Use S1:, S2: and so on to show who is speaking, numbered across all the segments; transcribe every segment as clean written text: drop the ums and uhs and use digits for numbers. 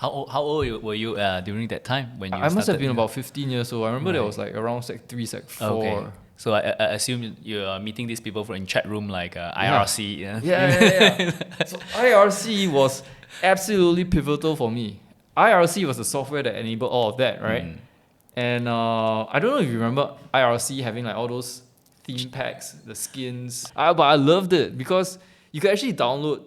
S1: How old were you during that time when you
S2: I must have
S1: started?
S2: been about 15 years old. I remember that was
S1: Right.
S2: like around Sec 3, Sec 4.
S1: Okay. So I assume you are meeting these people from in chat room like
S2: Yeah.
S1: IRC. Yeah.
S2: Yeah. So IRC was absolutely pivotal for me. IRC was the software that enabled all of that, right? And I don't know if you remember IRC having like all those theme packs, the skins. But I loved it because you could actually download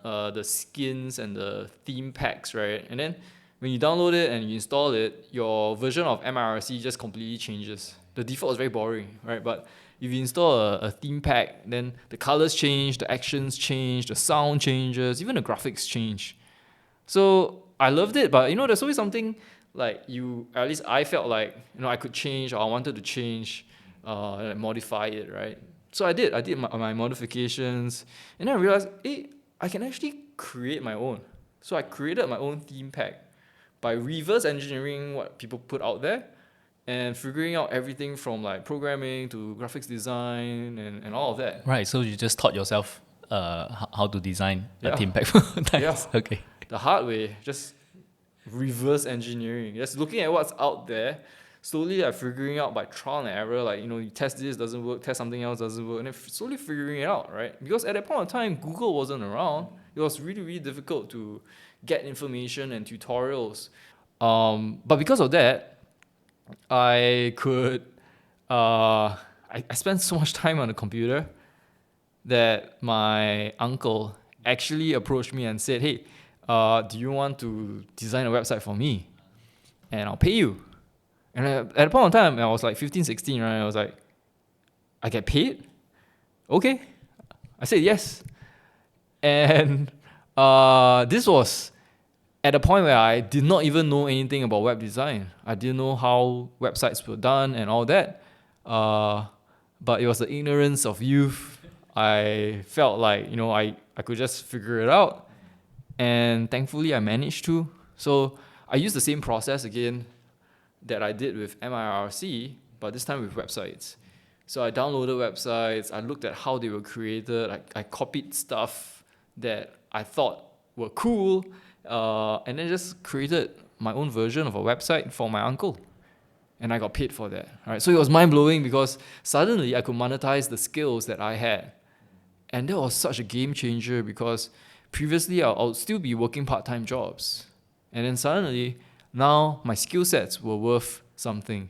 S2: the skins and the theme packs, right? And then when you download it and you install it, your version of MIRC just completely changes. The default is very boring, right? But if you install a theme pack, then the colors change, the actions change, the sound changes, even the graphics change. So I loved it, but there's always something like at least I felt like, I could change or I wanted to change, and modify it, right? So I did my modifications, and then I realized, hey, I can actually create my own. So I created my own theme pack by reverse engineering what people put out there and figuring out everything from like programming to graphics design and all of that.
S1: Right. So you just taught yourself how to design a
S2: Yeah.
S1: theme pack.
S2: Yeah.
S1: Nice. Okay.
S2: The hard way, just reverse engineering, just looking at what's out there, slowly like figuring out by trial and error, like you test this doesn't work, test something else doesn't work, and then slowly figuring it out, right? Because at that point of time Google wasn't around. It was really, really difficult to get information and tutorials, but because of that I could I spent so much time on the computer that my uncle actually approached me and said, hey, do you want to design a website for me? And I'll pay you. And at the point of time, I was like 15, 16, right? I was like, I get paid? Okay. I said yes. And this was at a point where I did not even know anything about web design. I didn't know how websites were done and all that. But it was the ignorance of youth. I felt like, I could just figure it out. And thankfully I managed to. So I used the same process again that I did with MIRC, but this time with websites. So I downloaded websites, I looked at how they were created, I copied stuff that I thought were cool, and then just created my own version of a website for my uncle. And I got paid for that. Right? So it was mind-blowing because suddenly I could monetize the skills that I had. And that was such a game changer because previously I'll still be working part-time jobs. And then suddenly, now my skill sets were worth something.